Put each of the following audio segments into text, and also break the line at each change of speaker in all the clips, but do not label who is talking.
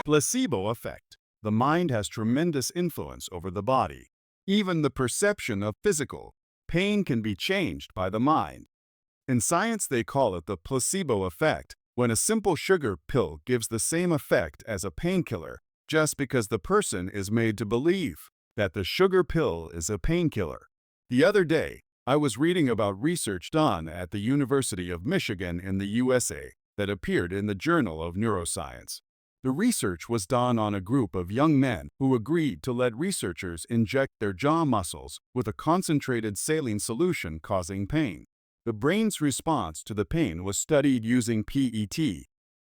Placebo effect. The mind has tremendous influence over the body. Even the perception of physical pain can be changed by the mind. In science, they call it the placebo effect, when a simple sugar pill gives the same effect as a painkiller just because the person is made to believe that the sugar pill is a painkiller. The other day, I was reading about research done at the University of Michigan in the USA that appeared in the Journal of Neuroscience. The research was done on a group of young men who agreed to let researchers inject their jaw muscles with a concentrated saline solution causing pain. The brain's response to the pain was studied using PET,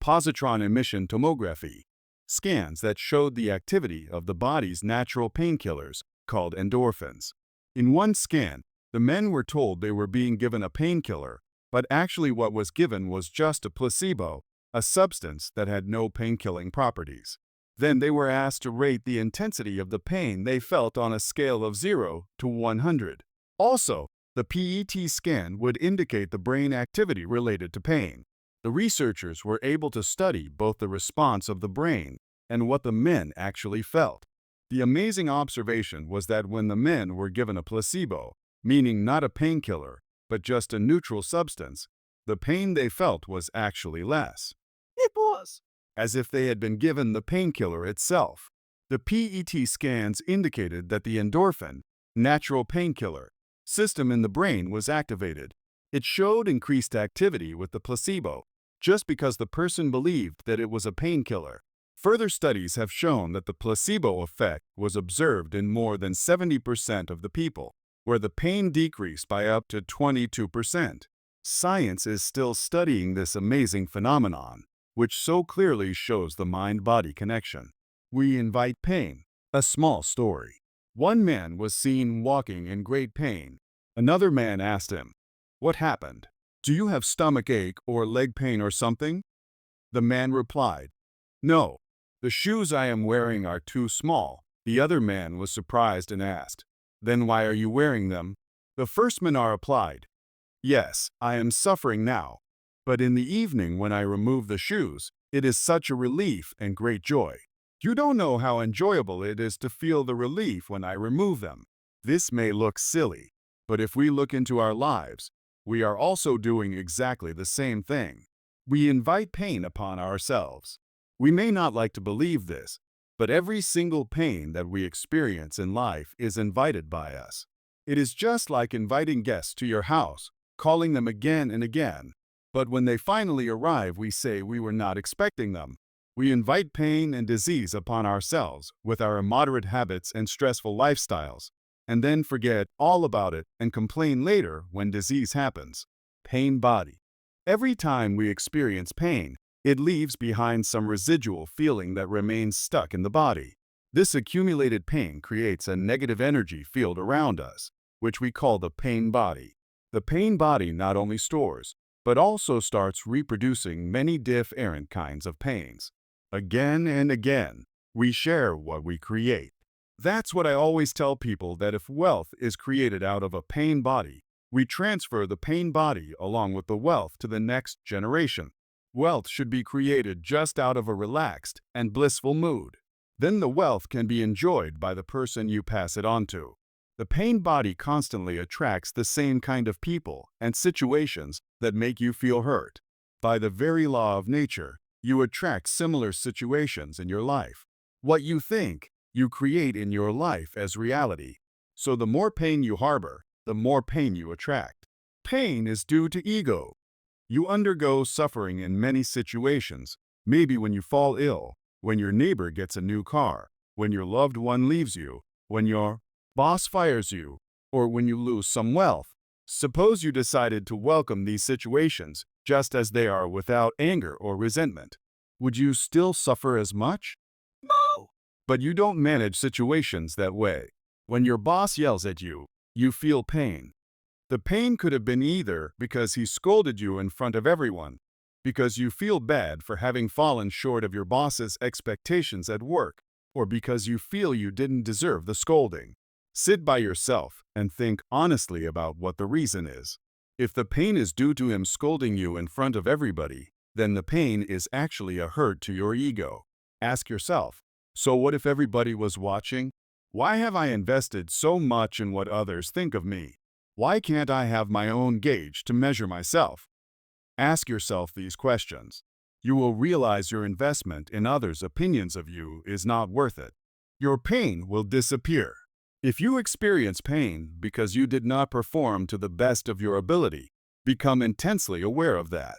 positron emission tomography, scans that showed the activity of the body's natural painkillers called endorphins. In one scan, the men were told they were being given a painkiller, but actually what was given was just a placebo, a substance that had no pain-killing properties. Then they were asked to rate the intensity of the pain they felt on a scale of 0 to 100. Also, the PET scan would indicate the brain activity related to pain. The researchers were able to study both the response of the brain and what the men actually felt. The amazing observation was that when the men were given a placebo, meaning not a painkiller, but just a neutral substance, the pain they felt was actually less. It was as if they had been given the painkiller itself. The PET scans indicated that the endorphin, natural painkiller, system in the brain was activated. It showed increased activity with the placebo, just because the person believed that it was a painkiller. Further studies have shown that the placebo effect was observed in more than 70% of the people, where the pain decreased by up to 22%. Science is still studying this amazing phenomenon, which so clearly shows the mind-body connection. We invite pain. A small story. One man was seen walking in great pain. Another man asked him, "What happened? Do you have stomach ache or leg pain or something?" The man replied, "No, the shoes I am wearing are too small." The other man was surprised and asked, "Then why are you wearing them?" The first man replied, "Yes, I am suffering now, but in the evening when I remove the shoes, it is such a relief and great joy. You don't know how enjoyable it is to feel the relief when I remove them." This may look silly, but if we look into our lives, we are also doing exactly the same thing. We invite pain upon ourselves. We may not like to believe this, but every single pain that we experience in life is invited by us. It is just like inviting guests to your house, calling them again and again. But when they finally arrive, we say we were not expecting them. We invite pain and disease upon ourselves with our immoderate habits and stressful lifestyles, and then forget all about it and complain later when disease happens. Pain body. Every time we experience pain, it leaves behind some residual feeling that remains stuck in the body. This accumulated pain creates a negative energy field around us, which we call the pain body. The pain body not only stores, but also starts reproducing many different kinds of pains. Again and again, we share what we create. That's what I always tell people, that if wealth is created out of a pain body, we transfer the pain body along with the wealth to the next generation. Wealth should be created just out of a relaxed and blissful mood. Then the wealth can be enjoyed by the person you pass it on to. The pain body constantly attracts the same kind of people and situations that make you feel hurt. By the very law of nature, you attract similar situations in your life. What you think, you create in your life as reality. So the more pain you harbor, the more pain you attract. Pain is due to ego. You undergo suffering in many situations, maybe when you fall ill, when your neighbor gets a new car, when your loved one leaves you, when your boss fires you, or when you lose some wealth. Suppose you decided to welcome these situations just as they are without anger or resentment. Would you still suffer as much? No. But you don't manage situations that way. When your boss yells at you, you feel pain. The pain could have been either because he scolded you in front of everyone, because you feel bad for having fallen short of your boss's expectations at work, or because you feel you didn't deserve the scolding. Sit by yourself and think honestly about what the reason is. If the pain is due to him scolding you in front of everybody, then the pain is actually a hurt to your ego. Ask yourself, so what if everybody was watching? Why have I invested so much in what others think of me? Why can't I have my own gauge to measure myself? Ask yourself these questions. You will realize your investment in others' opinions of you is not worth it. Your pain will disappear. If you experience pain because you did not perform to the best of your ability, become intensely aware of that.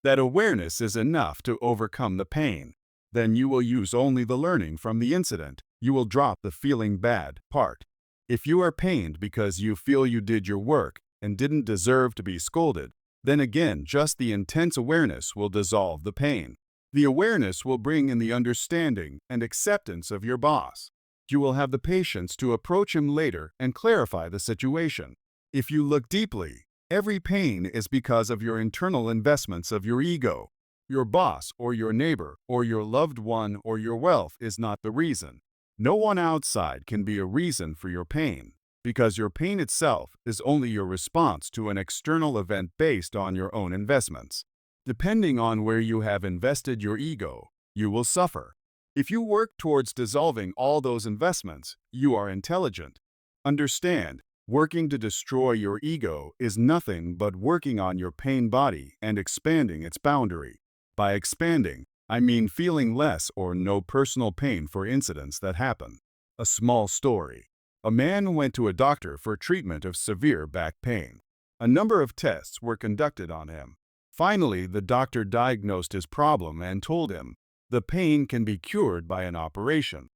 That awareness is enough to overcome the pain. Then you will use only the learning from the incident. You will drop the feeling bad part. If you are pained because you feel you did your work and didn't deserve to be scolded, then again just the intense awareness will dissolve the pain. The awareness will bring in the understanding and acceptance of your boss. You will have the patience to approach him later and clarify the situation. If you look deeply, every pain is because of your internal investments of your ego. Your boss or your neighbor or your loved one or your wealth is not the reason. No one outside can be a reason for your pain, because your pain itself is only your response to an external event based on your own investments. Depending on where you have invested your ego, you will suffer. If you work towards dissolving all those investments, you are intelligent. Understand, working to destroy your ego is nothing but working on your pain body and expanding its boundary. By expanding, I mean feeling less or no personal pain for incidents that happen. A small story. A man went to a doctor for treatment of severe back pain. A number of tests were conducted on him. Finally, the doctor diagnosed his problem and told him, the pain can be cured by an operation.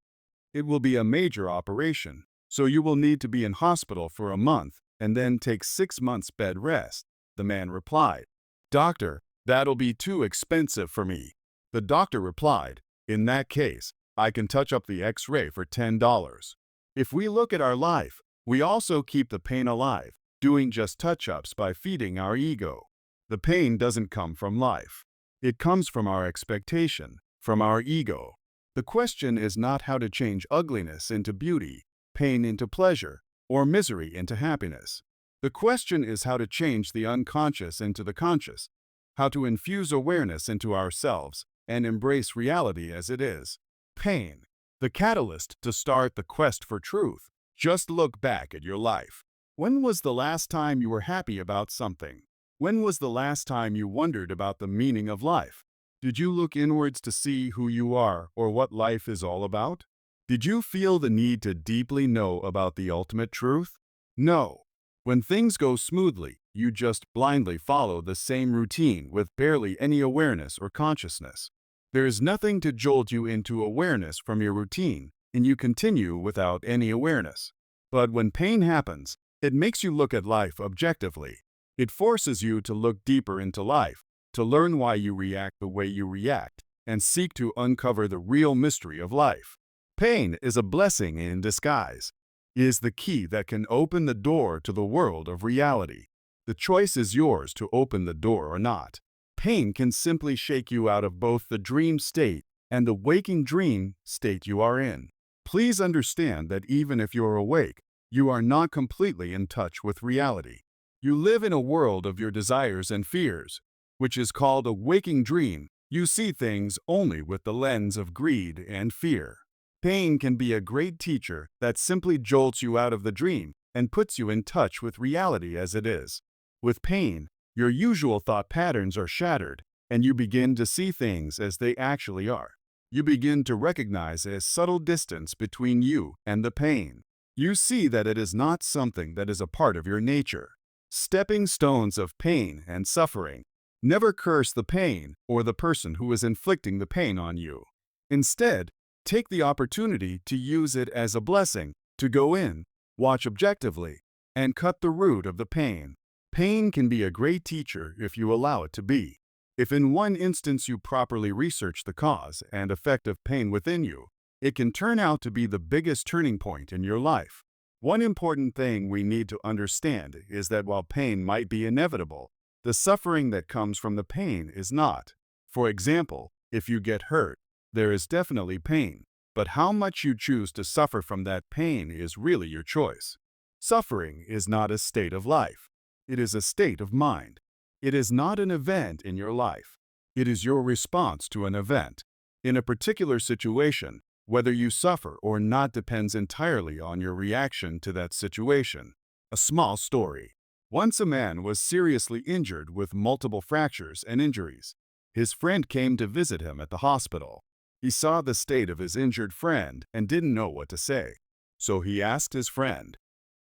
It will be a major operation, so you will need to be in hospital for a month and then take 6 months bed rest. The man replied, Doctor, that'll be too expensive for me. The doctor replied, in that case, I can touch up the X-ray for $10. If we look at our life, we also keep the pain alive, doing just touch-ups by feeding our ego. The pain doesn't come from life. It comes from our expectation, from our ego. The question is not how to change ugliness into beauty, pain into pleasure, or misery into happiness. The question is how to change the unconscious into the conscious, how to infuse awareness into ourselves and embrace reality as it is. Pain, the catalyst to start the quest for truth. Just look back at your life. When was the last time you were happy about something? When was the last time you wondered about the meaning of life? Did you look inwards to see who you are or what life is all about? Did you feel the need to deeply know about the ultimate truth? No. When things go smoothly, you just blindly follow the same routine with barely any awareness or consciousness. There is nothing to jolt you into awareness from your routine, and you continue without any awareness. But when pain happens, it makes you look at life objectively. It forces you to look deeper into life, to learn why you react the way you react, and seek to uncover the real mystery of life. Pain is a blessing in disguise. It is the key that can open the door to the world of reality. The choice is yours to open the door or not. Pain can simply shake you out of both the dream state and the waking dream state you are in. Please understand that even if you're awake, you are not completely in touch with reality. You live in a world of your desires and fears, which is called a waking dream. You see things only with the lens of greed and fear. Pain can be a great teacher that simply jolts you out of the dream and puts you in touch with reality as it is. With pain, your usual thought patterns are shattered, and you begin to see things as they actually are. You begin to recognize a subtle distance between you and the pain. You see that it is not something that is a part of your nature. Stepping stones of pain and suffering. Never curse the pain or the person who is inflicting the pain on you. Instead, take the opportunity to use it as a blessing, to go in, watch objectively, and cut the root of the pain. Pain can be a great teacher if you allow it to be. If in one instance you properly research the cause and effect of pain within you, it can turn out to be the biggest turning point in your life. One important thing we need to understand is that while pain might be inevitable, the suffering that comes from the pain is not. For example, if you get hurt, there is definitely pain. But how much you choose to suffer from that pain is really your choice. Suffering is not a state of life. It is a state of mind. It is not an event in your life. It is your response to an event. In a particular situation, whether you suffer or not depends entirely on your reaction to that situation. A small story. Once a man was seriously injured with multiple fractures and injuries. His friend came to visit him at the hospital. He saw the state of his injured friend and didn't know what to say. So he asked his friend,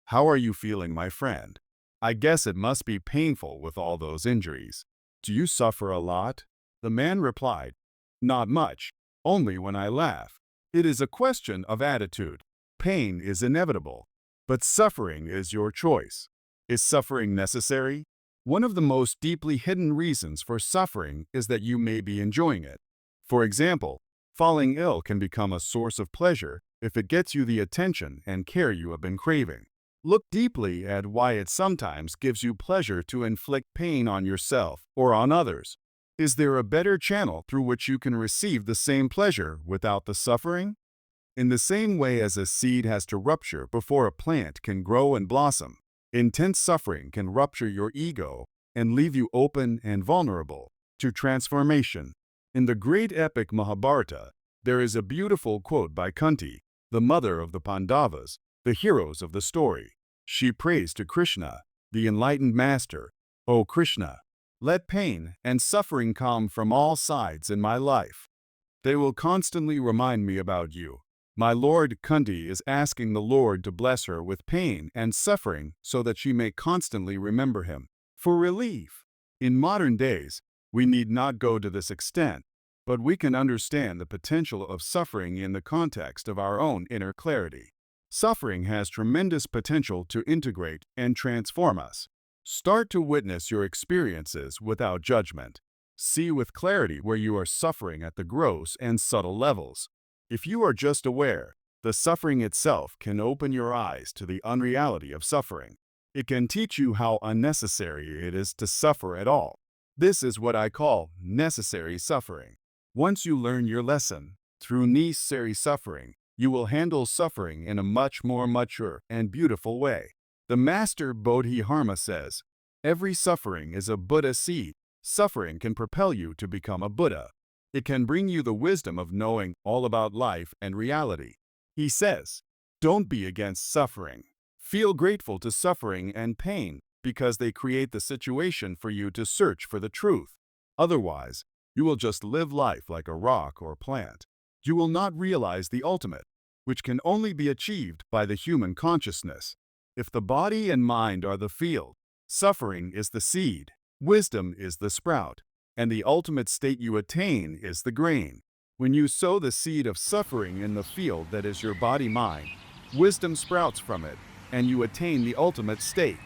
"How are you feeling, my friend? I guess it must be painful with all those injuries. Do you suffer a lot?" The man replied, "Not much, only when I laugh." It is a question of attitude. Pain is inevitable, but suffering is your choice. Is suffering necessary? One of the most deeply hidden reasons for suffering is that you may be enjoying it. For example, falling ill can become a source of pleasure if it gets you the attention and care you have been craving. Look deeply at why it sometimes gives you pleasure to inflict pain on yourself or on others. Is there a better channel through which you can receive the same pleasure without the suffering? In the same way as a seed has to rupture before a plant can grow and blossom, intense suffering can rupture your ego and leave you open and vulnerable to transformation. In the great epic Mahabharata, there is a beautiful quote by Kunti, the mother of the Pandavas, the heroes of the story. She prays to Krishna, the enlightened master, "O Krishna, let pain and suffering come from all sides in my life. They will constantly remind me about you." My Lord Kunti is asking the Lord to bless her with pain and suffering so that she may constantly remember him for relief. In modern days, we need not go to this extent, but we can understand the potential of suffering in the context of our own inner clarity. Suffering has tremendous potential to integrate and transform us. Start to witness your experiences without judgment. See with clarity where you are suffering at the gross and subtle levels. If you are just aware, the suffering itself can open your eyes to the unreality of suffering. It can teach you how unnecessary it is to suffer at all. This is what I call necessary suffering. Once you learn your lesson, through necessary suffering, you will handle suffering in a much more mature and beautiful way. The Master Bodhidharma says, "Every suffering is a Buddha seed." Suffering can propel you to become a Buddha. It can bring you the wisdom of knowing all about life and reality. He says, "Don't be against suffering. Feel grateful to suffering and pain because they create the situation for you to search for the truth. Otherwise, you will just live life like a rock or plant. You will not realize the ultimate, which can only be achieved by the human consciousness. If the body and mind are the field, suffering is the seed, wisdom is the sprout, and the ultimate state you attain is the grain. When you sow the seed of suffering in the field that is your body-mind, wisdom sprouts from it, and you attain the ultimate state.